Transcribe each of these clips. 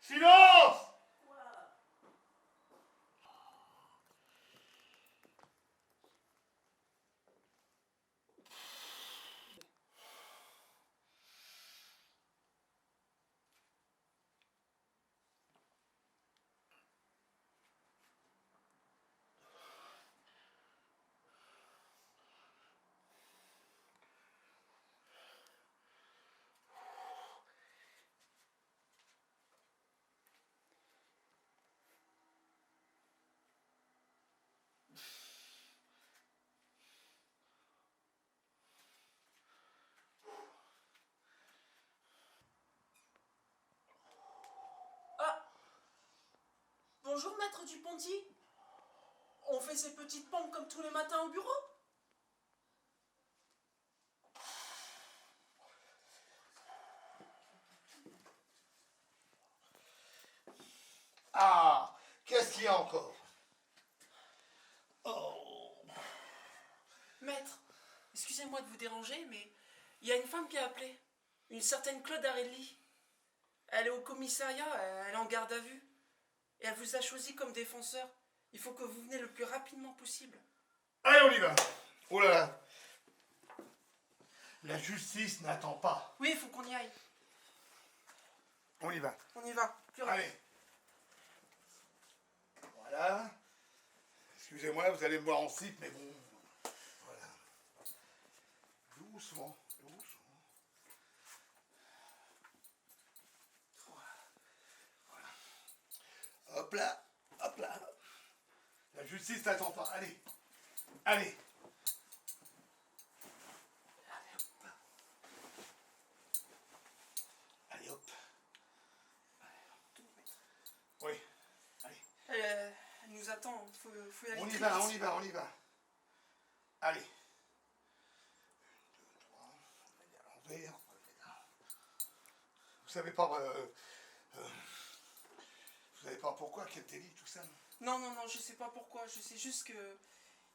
Silence! Ah! Bonjour, maître Duponty. On fait ces petites pompes comme tous les matins au bureau? Ah, qu'est-ce qu'il y a encore? Oh. Maître, excusez-moi de vous déranger, mais il y a une femme qui a appelé. Une certaine Claude Arelli. Elle est au commissariat, elle est en garde à vue. Et elle vous a choisi comme défenseur. Il faut que vous venez le plus rapidement possible. Allez, on y va. Oh là là. La justice n'attend pas. Oui, il faut qu'on y aille. On y va. On y va. Plus rapide. Allez. Voilà. Excusez-moi, vous allez me voir en slip, mais bon. Voilà. Doucement, doucement. Voilà. Hop là, hop là. La justice n'attend pas. Allez. Allez. Allez, hop. Allez, hop. Oui. Allez. Elle nous attend, faut y aller. On y très va, vite. on y va, on y va. Allez. 1, 2, 3. On va aller à l'envers. On va le mettre là. Vous savez pas. Vous savez pas pourquoi, quel délit, tout ça, non? Non, je sais pas pourquoi. Je sais juste que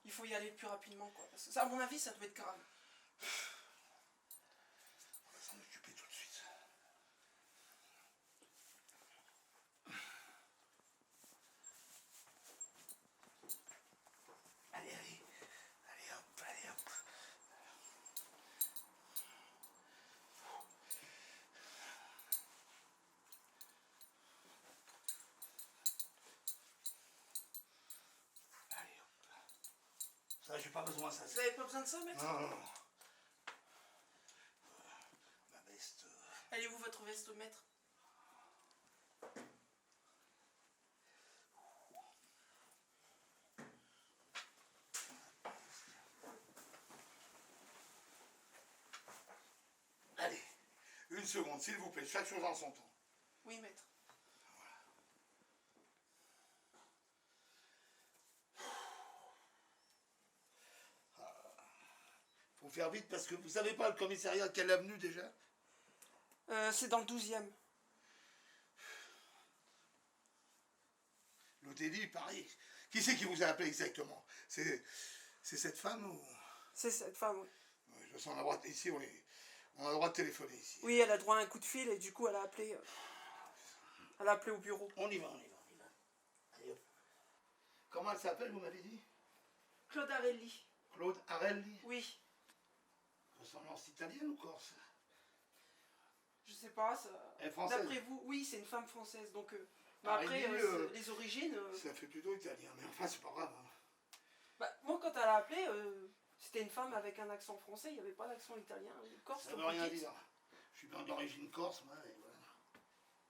il faut y aller le plus rapidement, quoi. Parce que ça, à mon avis, ça doit être grave. On va s'en occuper tout de suite. Allez, allez. Allez, hop, allez, hop. Allez, hop. Ça, j'ai pas besoin, ça. Vous avez pas besoin de ça, maître? Non, non, non. Ma veste. Elle est où votre veste, maître? Allez. Une seconde, s'il vous plaît. Chaque chose en son temps. Oui, maître. Faut faire vite parce que vous savez pas le commissariat quelle avenue déjà? C'est dans le 12e. L'hôtellerie, pareil. Qui c'est qui vous a appelé exactement? C'est cette femme ou... C'est cette femme, oui. Ouais, je sens la droite. Ici, on a le droit de téléphoner ici. Oui, elle a droit à un coup de fil et du coup, elle a appelé au bureau. On y va, on y va, on y va. Allez, hop. Comment elle s'appelle, vous m'avez dit? Claude Arelli. Claude Arelli. Oui. Ressemblance italienne ou corse? Je sais pas, ça... Elle est française. D'après vous, oui, c'est une femme française, donc... mais Arelli, après, les origines... ça fait plutôt italien, mais enfin, c'est pas grave. Hein. Bah, moi, quand elle a appelé, c'était une femme avec un accent français, il n'y avait pas d'accent italien. Corse, Ça veut rien dire. Je suis bien d'origine corse, moi, et voilà.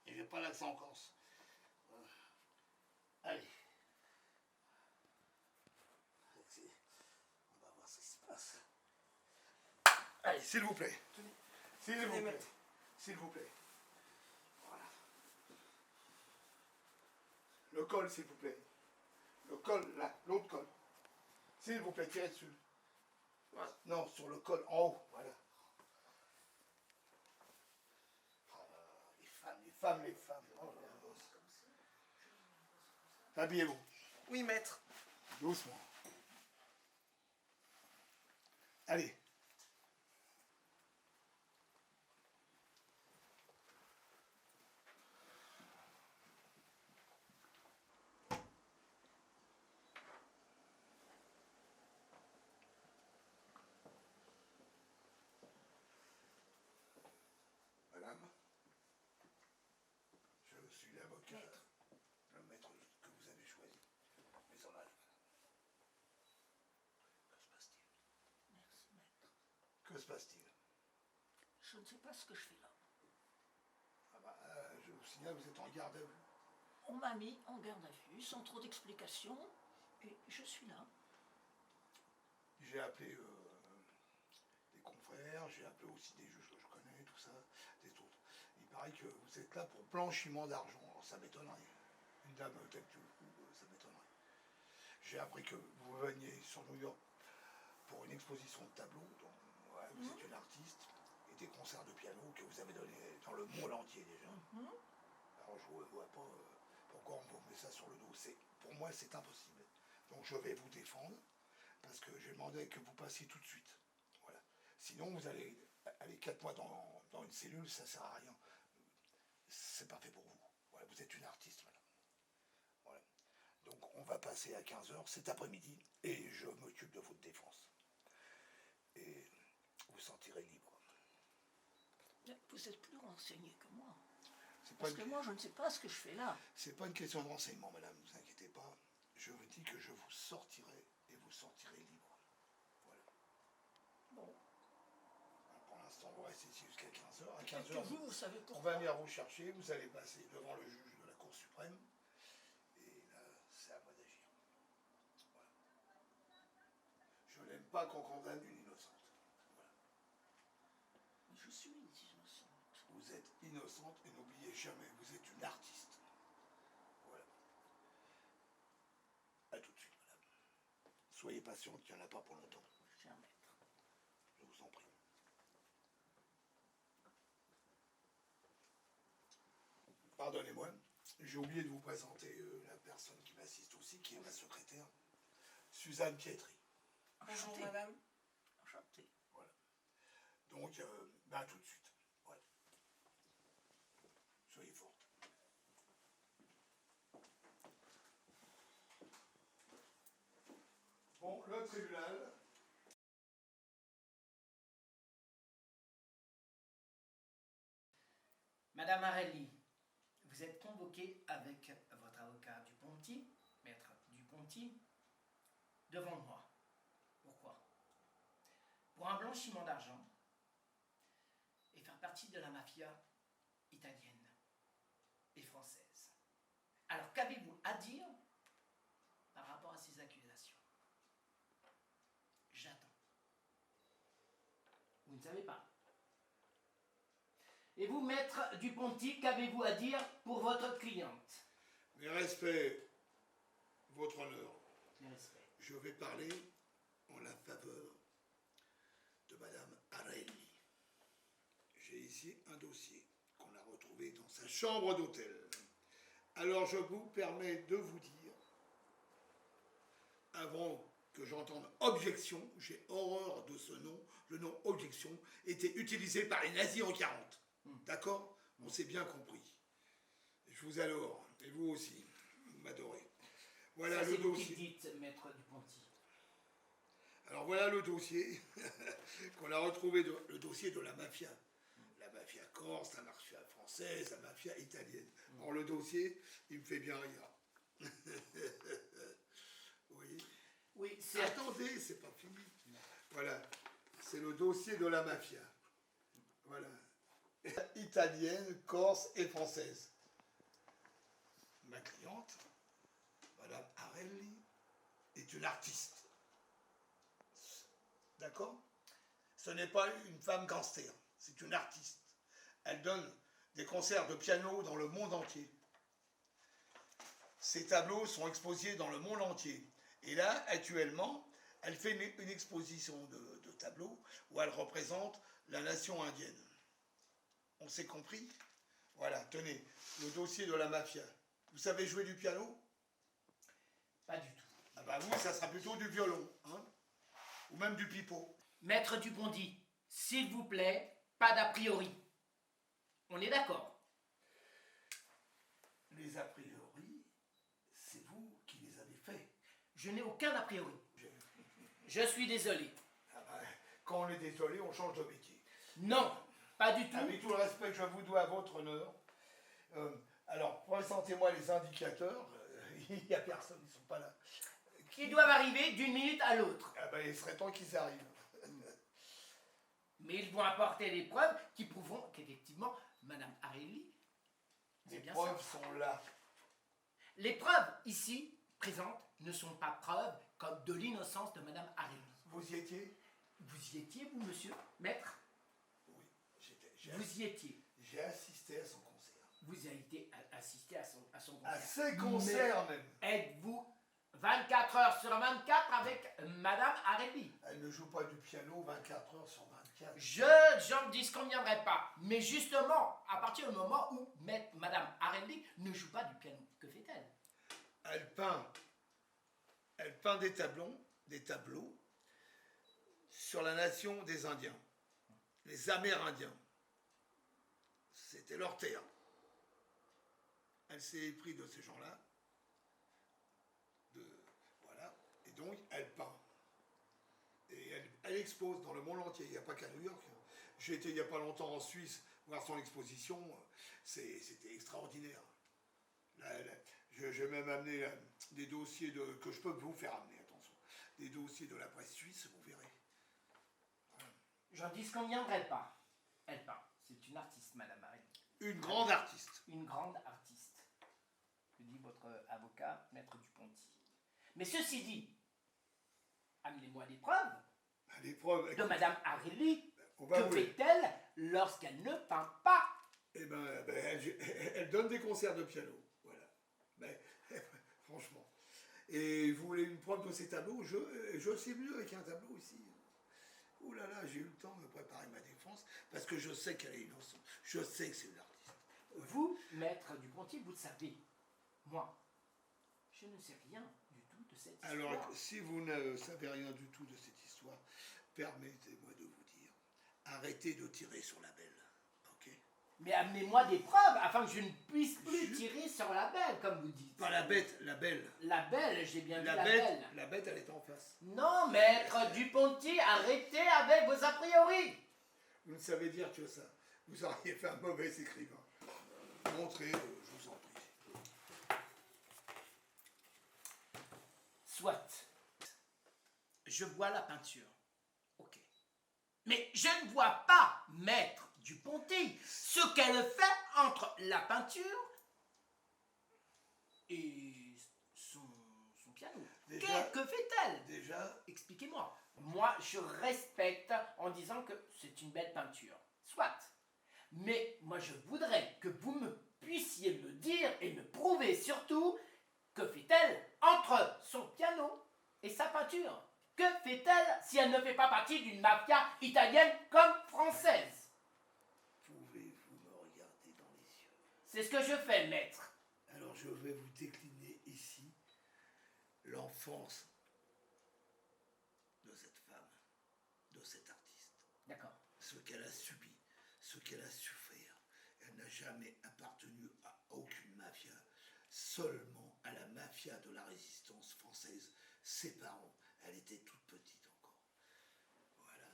Et j'ai pas l'accent corse. Voilà. Allez. On va voir ce qui se passe. Allez, s'il vous plaît. Tenez. S'il vous plaît. Maître. S'il vous plaît. Voilà. Le col, s'il vous plaît. Le col, là, l'autre col. S'il vous plaît, tirez dessus. Voilà. Non, sur le col, en haut, voilà. Les femmes, les femmes, les femmes. Oh là là. Habillez-vous. Oui, maître. Doucement. Allez. se passe-t-il? Je ne sais pas ce que je fais là. Ah bah, je vous signale, vous êtes en garde à vue. On m'a mis en garde à vue, sans trop d'explications, et je suis là. J'ai appelé des confrères, j'ai appelé aussi des juges que je connais, tout ça, des autres. Il paraît que vous êtes là pour blanchiment d'argent. Alors ça m'étonnerait. Une dame telle que vous, ça m'étonnerait. J'ai appris que vous veniez sur New York pour une exposition de tableaux, dont vous êtes une artiste, et des concerts de piano que vous avez donnés dans le monde entier déjà. Alors je ne vois pas pourquoi on vous met ça sur le dos. Pour moi, c'est impossible. Donc je vais vous défendre, parce que j'ai demandé que vous passiez tout de suite. Voilà. Sinon, vous allez aller 4 mois dans une cellule, ça ne sert à rien. C'est pas fait pour vous. Voilà, vous êtes une artiste, madame. Voilà. Donc on va passer à 15 h cet après-midi, et je m'occupe de votre défense. Et vous sentirez libre. Vous êtes plus renseigné que moi. Parce que moi, je ne sais pas ce que je fais là. C'est pas une question de renseignement, madame, ne vous inquiétez pas. Je vous dis que je vous sortirai, et vous sortirez libre. Voilà. Bon. Alors, pour l'instant, vous restez ici jusqu'à 15 h. À 15 Peut-être que h, vous savez on pourquoi. va venir vous chercher, vous allez passer devant le juge de la Cour suprême, et là, c'est à moi d'agir. Voilà. Je n'aime pas qu'on condamne une innocente. Voilà. Je suis innocente. Vous êtes innocente, et n'oubliez jamais, vous êtes une artiste. Voilà. À tout de suite, madame. Soyez patiente, il n'y en a pas pour longtemps. Cher maître. Je vous en prie. Pardonnez-moi, j'ai oublié de vous présenter la personne qui m'assiste aussi, qui est ma secrétaire, Suzanne Pietri. Bonjour Enchantée. madame. Enchantée. Voilà. Donc, à tout de suite. Voilà. Soyez forte. Bon, le tribunal. Madame Arelli, vous êtes convoquée avec votre avocat Duponty, maître Duponty, devant moi. Pourquoi? Pour un blanchiment d'argent et faire partie de la mafia italienne et française. Alors qu'avez-vous à dire par rapport à ces accusations? J'attends. Vous ne savez pas. Et vous, maître Duponty, qu'avez-vous à dire pour votre cliente? Mes respects, votre honneur. Mes respects. Je vais parler en la faveur de Madame Arelli. J'ai ici un dossier qu'on a retrouvé dans sa chambre d'hôtel. Alors je vous permets de vous dire, avant que j'entende objection, j'ai horreur de ce nom, le nom objection était utilisé par les nazis en 40. D'accord? On s'est bien compris. Je vous adore, et vous aussi, vous m'adorez. Voilà Ça, le c'est vous qui dossier. dites, maître Duponty. Alors voilà le dossier qu'on a retrouvé, le dossier de la mafia. La mafia corse, la mafia française, la mafia italienne. Alors le dossier, il me fait bien rire. Vous voyez? Oui, c'est... Attendez, c'est pas fini. Voilà, c'est le dossier de la mafia. Voilà. Italienne, corse et française. Ma cliente, Madame Arelli, est une artiste. D'accord? Ce n'est pas une femme gangster, c'est une artiste. Elle donne des concerts de piano dans le monde entier. Ses tableaux sont exposés dans le monde entier. Et là, actuellement, elle fait une exposition de tableaux où elle représente la nation indienne. On s'est compris? Voilà, tenez, le dossier de la mafia. Vous savez jouer du piano? Pas du tout. Ah bah oui, ça sera plutôt du violon, hein? Ou même du pipeau. Maître Duponty, s'il vous plaît, pas d'a priori. On est d'accord? Les a priori, c'est vous qui les avez faits. Je n'ai aucun a priori. Je suis désolé. Ah bah, quand on est désolé, on change de métier. Non, pas du tout. Avec tout le respect que je vous dois à votre honneur, alors, présentez-moi les indicateurs. Il n'y a personne, ils ne sont pas là. Ils doivent arriver d'une minute à l'autre. Ah ben, il serait temps qu'ils arrivent. Mais ils vont apporter des preuves qui prouveront qu'effectivement, Madame Arelli, c'est Les bien preuves ça. sont là. Les preuves ici présentes ne sont pas preuves comme de l'innocence de Madame Arelli. Vous y étiez? Vous y étiez, vous, monsieur, maître? Oui, Vous y étiez. j'ai assisté à son concert. Vous avez été assisté à son concert. À ses concerts même. Êtes-vous 24 heures sur 24 avec Madame Arelli? Elle ne joue pas du piano 24 heures sur 24. J'en disconviendrai pas. Mais justement, à partir du moment où Madame Arelli ne joue pas du piano, que fait-elle? Elle peint des tableaux sur la nation des Indiens, les Amérindiens. C'était leur terre. Elle s'est épris de ces gens-là. Voilà. Et donc, elle peint. Et elle expose dans le monde entier. Il n'y a pas qu'à New York. J'ai été il n'y a pas longtemps en Suisse voir son exposition. C'était extraordinaire. J'ai même amené des dossiers que je peux vous faire amener, attention. Des dossiers de la presse suisse, vous verrez. Voilà. J'en disconviendrai pas. Elle peint. C'est une artiste, Madame Arelli. Une grande artiste. Une grande artiste. Que dit votre avocat, Maître Dupont-Ty. Mais ceci dit, amenez-moi des preuves Les preuves. de Madame Arelli. On va Que vous- fait-elle lorsqu'elle ne peint pas? Eh ben, elle donne des concerts de piano. Voilà. Ben, franchement. Et vous voulez une preuve de ces tableaux? Je sais mieux avec un tableau ici. Ouh là là, j'ai eu le temps de préparer ma défense parce que je sais qu'elle est innocente. Je sais que c'est une artiste. Vous, Maître Dupont-Ty, vous le savez. Moi, je ne sais rien du tout de cette histoire. Alors, si vous ne savez rien du tout de cette histoire, permettez-moi de vous dire, arrêtez de tirer sur la belle. Ok? Mais amenez-moi des preuves afin que je ne puisse plus tirer sur la belle, comme vous dites. Pas la bête, la belle. La belle, j'ai bien dit La la bête, belle. la bête, elle est en face. Non, Maître Dupont-Ty, arrêtez avec vos a priori. Vous ne savez dire que ça. Vous auriez fait un mauvais écrivain. Montrez, je vous en prie. Soit. Je vois la peinture. Ok. Mais je ne vois pas, Maître Dupont-Ty, ce qu'elle fait entre la peinture et son piano. Déjà- Que fait-elle? Déjà, Expliquez-moi. Moi, je respecte en disant que c'est une belle peinture. Soit. Mais moi, je voudrais que vous puissiez me dire et me prouver surtout que fait-elle entre son piano et sa peinture. Que fait-elle si elle ne fait pas partie d'une mafia italienne comme française? pouvez-vous me regarder dans les yeux? C'est ce que je fais, maître. Alors je vais vous décliner ici l'enfance de cette femme, de cet artiste. D'accord. Ce qu'elle a subi, ce qu'elle a souffert. Elle n'a jamais appartenu à aucune mafia, seulement à la mafia de la résistance française. Ses parents, elle était toute petite encore. Voilà.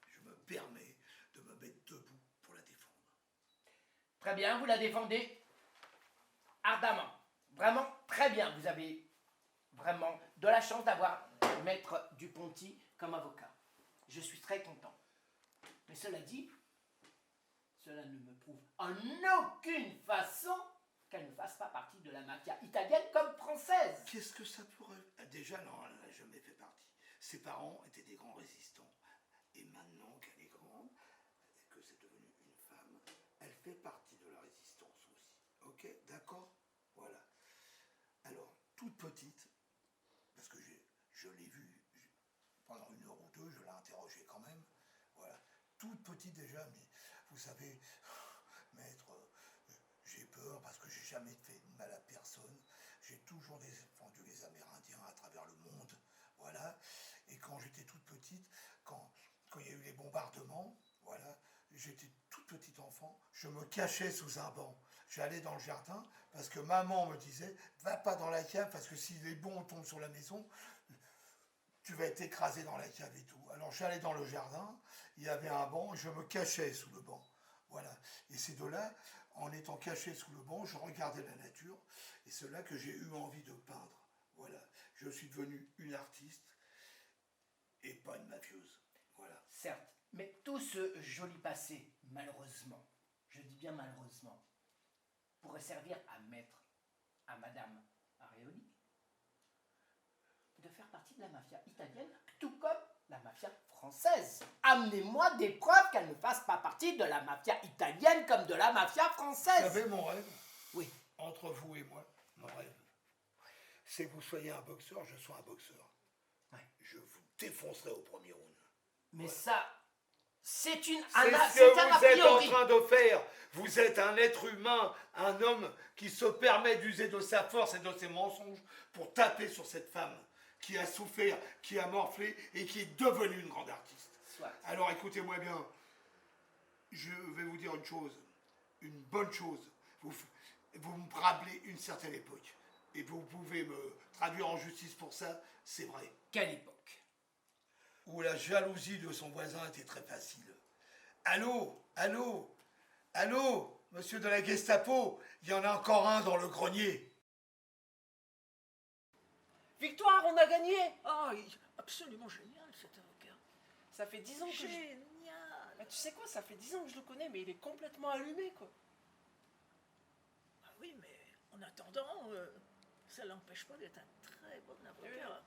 Je me permets de me mettre debout pour la défendre. Très bien, vous la défendez ardemment. Vraiment très bien. Vous avez vraiment de la chance d'avoir Maître Dupont-Ty comme avocat. Je suis très content. Mais cela dit, cela ne me prouve en aucune façon qu'elle ne fasse pas partie de la mafia italienne comme française. Qu'est-ce que ça pourrait... Déjà, non, elle n'a jamais fait partie. Ses parents étaient des grands résistants. Et maintenant qu'elle est grande, et que c'est devenu une femme, elle fait partie de la résistance aussi. Ok, d'accord? Voilà. Alors, toute petite, parce que je l'ai vue pendant 1 heure ou 2, je l'ai interrogée quand même. Voilà. Toute petite déjà, mais vous savez, maître, j'ai peur parce que j'ai jamais fait de mal à personne. J'ai toujours défendu les Amérindiens à travers le monde. Voilà. Et quand j'étais toute petite, quand il y a eu les bombardements, voilà, j'étais toute petite enfant, je me cachais sous un banc. J'allais dans le jardin parce que maman me disait, va pas dans la cave parce que si les bombes tombent sur la maison, tu vas être écrasé dans la cave et tout. Alors j'allais dans le jardin, il y avait un banc, et je me cachais sous le banc. Voilà. Et c'est de là, en étant caché sous le banc, je regardais la nature, et c'est là que j'ai eu envie de peindre. Voilà. Je suis devenu une artiste, et pas une mafieuse. Voilà. Certes, Mais tout ce joli passé, malheureusement, je dis bien malheureusement, pourrait servir à mettre à Madame Areoli de faire partie de la mafia italienne, tout comme la mafia française. Amenez-moi des preuves qu'elle ne fasse pas partie de la mafia italienne comme de la mafia Vous française. savez, mon rêve, Oui. entre vous et moi, mon rêve, c'est que vous soyez un boxeur, je sois un boxeur. Ouais. Je vous défoncerai au premier round. Mais ça, c'est C'est un ce a que vous êtes en priori. train de faire. Vous êtes un être humain, un homme qui se permet d'user de sa force et de ses mensonges pour taper sur cette femme qui a souffert, qui a morflé et qui est devenue une grande artiste. Soit. Alors écoutez-moi bien, je vais vous dire une chose, une bonne chose. Vous me rappelez une certaine époque et vous pouvez me traduire en justice pour ça, c'est vrai. Quelle époque? Où la jalousie de son voisin était très facile. Allô, allô, allô, monsieur de la Gestapo, il y en a encore un dans le grenier. Victoire, on a gagné. Ah, absolument génial cet avocat. Ça fait 10 ans que je... Génial. Bah, tu sais quoi, ça fait 10 ans que je le connais, mais il est complètement allumé, quoi. Ah oui, mais en attendant, ça l'empêche pas d'être un très bon avocat.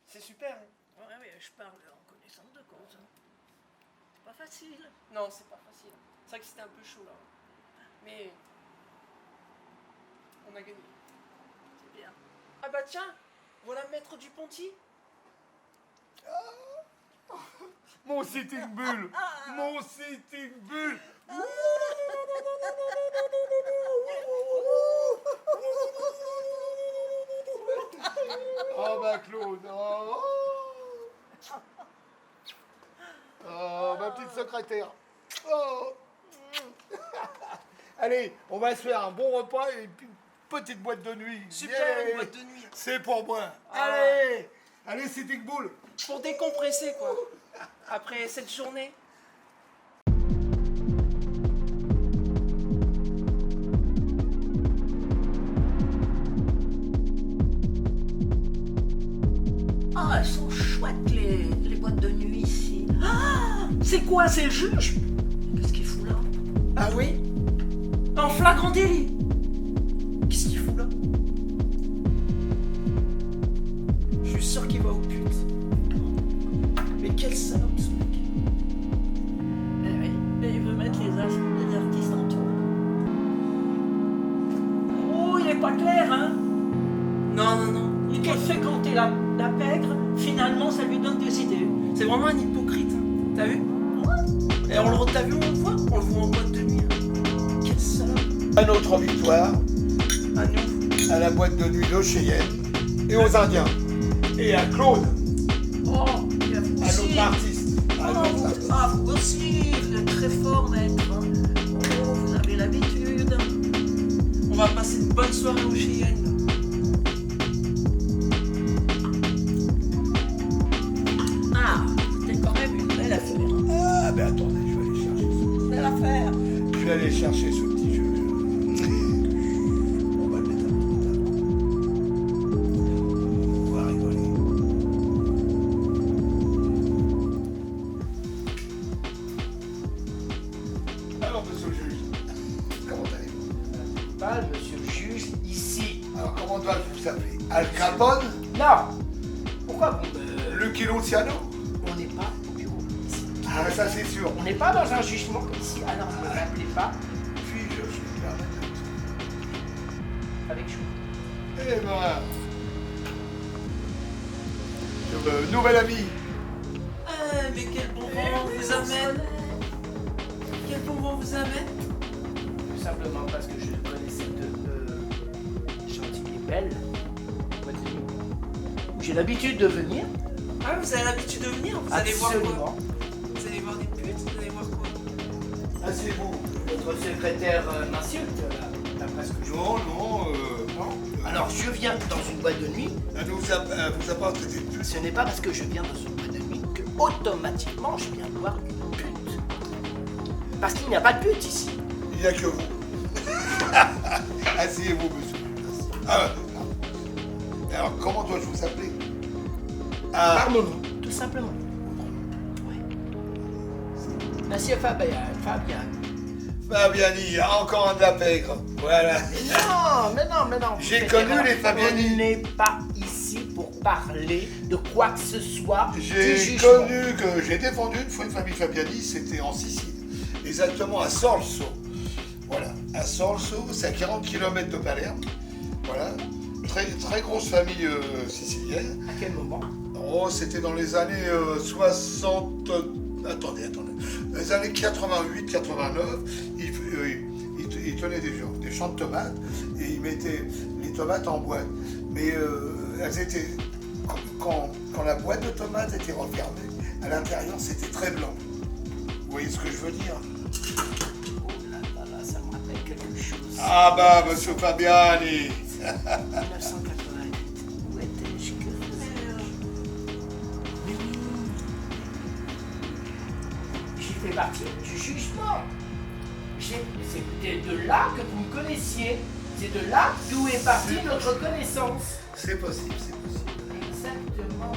C'est super. Hein. Ouais, mais je parle en connaissance de cause. Hein. C'est pas facile. Non, c'est pas facile. C'est vrai que c'était un peu chaud, là. Mais... on a gagné. C'est bien. Ah bah tiens, voilà Maître Duponty. Mon sitting bull, mon sitting bull. Oh ma Claude, oh. Oh, ma petite secrétaire. Oh. Allez, on va se faire un bon repas et puis une petite boîte de nuit. Super, Yeah. une boîte de nuit. C'est pour moi. Ah. Allez, allez, sitting bull. Pour décompresser, quoi. Après cette journée. Ah, elles sont chouettes les boîtes de nuit ici. Ah, c'est quoi, c'est le juge? Qu'est-ce qu'il fout là? Ah oui? En flagrant délit. Qu'est-ce qu'il fout là? Je suis sûr qu'il va aux putes. Mais quel salope ce mec. Eh oui, et il veut mettre les artistes en taule. Oh, il est pas clair, hein? Non, non, non. Il doit fréquenter la pègre, finalement ça lui donne des idées. C'est vraiment un hypocrite. Hein. T'as vu? Et t'as vu où on le voit? On le voit en boîte de nuit. Hein. Quel salope. À notre victoire, À nous. à la boîte de nuit de Cheyenne et aux Indiens. Et à Claude, Oh, il y a vous à aussi. notre artiste. À notre artiste. Vous aussi, vous êtes très fort, maître. Oh, vous avez l'habitude. On va passer une bonne soirée au Cheyenne. Là. Ah, c'était quand même une belle affaire. Ah, mais attendez, je vais aller chercher ça. Belle affaire. Je vais aller chercher ce petit jeu. On va le mettre un peu avant. On va rigoler. Alors, monsieur le juge, comment allez-vous? Pas monsieur le juge ici. Alors, comment dois-je vous appeler? Al Capone? Non. Pourquoi vous Lucky Luciano? On n'est pas au bureau ici. Ah, ça c'est sûr. On n'est pas dans un jugement ici. Alors ne m'appelez pas Puis-je me permettre de vous avec joie. Eh ben... nouvel ami. Ah, mais quel bon vent vous amène. Quel bon vent vous amène. Tout simplement parce que je connais cette gentille et belle boîte de nuit où j'ai l'habitude de venir. Ah, vous avez l'habitude de venir. Vous allez voir quoi? Absolument. Vous allez voir des putes. Vous allez voir quoi? Asseyez-vous. Votre secrétaire m'insulte, d'après ce que je vois. Non. Alors je viens dans une boîte de nuit. Elle vous a pas traité de plus. Ce n'est pas parce que je viens dans une boîte de nuit que automatiquement je viens voir une pute. Parce qu'il n'y a pas de pute ici. Il n'y a que vous. Asseyez-vous, monsieur. Ah, alors, comment dois-je vous appeler? Ah, Par mon nom, tout simplement. Oui. Monsieur Fabian. Fabiani, encore un de la pègre. Voilà. Mais non. J'ai vous faites connu erreur. les Fabiani. On n'est pas ici pour parler de quoi que ce soit. du J'ai jugement. connu que j'ai défendu une fois une famille Fabiani, c'était en Sicile, exactement à Sorso. Voilà, à Sorso, c'est à 40 km de Palerme. Voilà, très grosse famille sicilienne. À quel moment? Oh, c'était dans les années 60. Attendez. Dans les années 88-89, ils tenaient des champs de tomates et ils mettaient les tomates en boîte. Mais elles étaient. Quand la boîte de tomates était refermée, à l'intérieur c'était très blanc. Vous voyez ce que je veux dire? Oh là, ça me rappelle quelque chose. Ah bah, monsieur Fabiani. 1988. Où étais-je? Que faisais-je? Mais oui. J'y fais partie du jugement. C'est de là que vous me connaissiez. C'est de là d'où est partie notre connaissance. C'est possible. Exactement.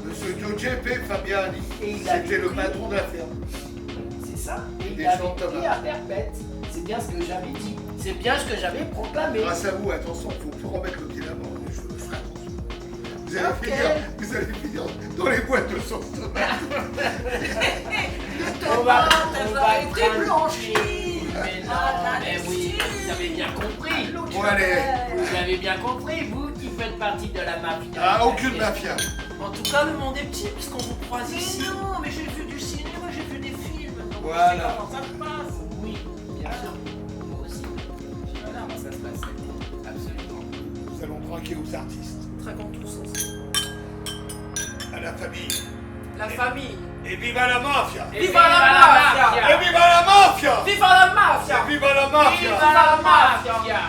Monsieur Giuseppe Fabiani, Et il a c'était le pris- patron de la ferme. C'est ça. Et Des il avait champs de pris tomates. à perpète. C'est bien ce que j'avais dit. C'est bien ce que j'avais proclamé. Grâce à vous, attention, il faut plus remettre le pied là-bas. Je ferai attention. Vous allez finir dans les boîtes de sauce tomate. On va été tranquille. blanchie. Mais non, Ah, mais oui, vous avez bien compris. Bon, allez. Vous avez bien compris, vous qui faites partie de la mafia. Ah, aucune mafia. En tout cas, le monde est petit puisqu'on vous croise Mais ici. non, mais j'ai vu du cinéma, j'ai vu des films. Donc Voilà. je sais comment ça se passe. Oui, bien sûr. Moi aussi. Voilà, ça se passe. Absolument. Nous allons trinquer aux artistes, Traquons tous ensemble. à la famille. La famille. Et viva la mafia! Viva la mafia! Et viva la mafia! Viva la mafia! Et viva la mafia! Viva la mafia!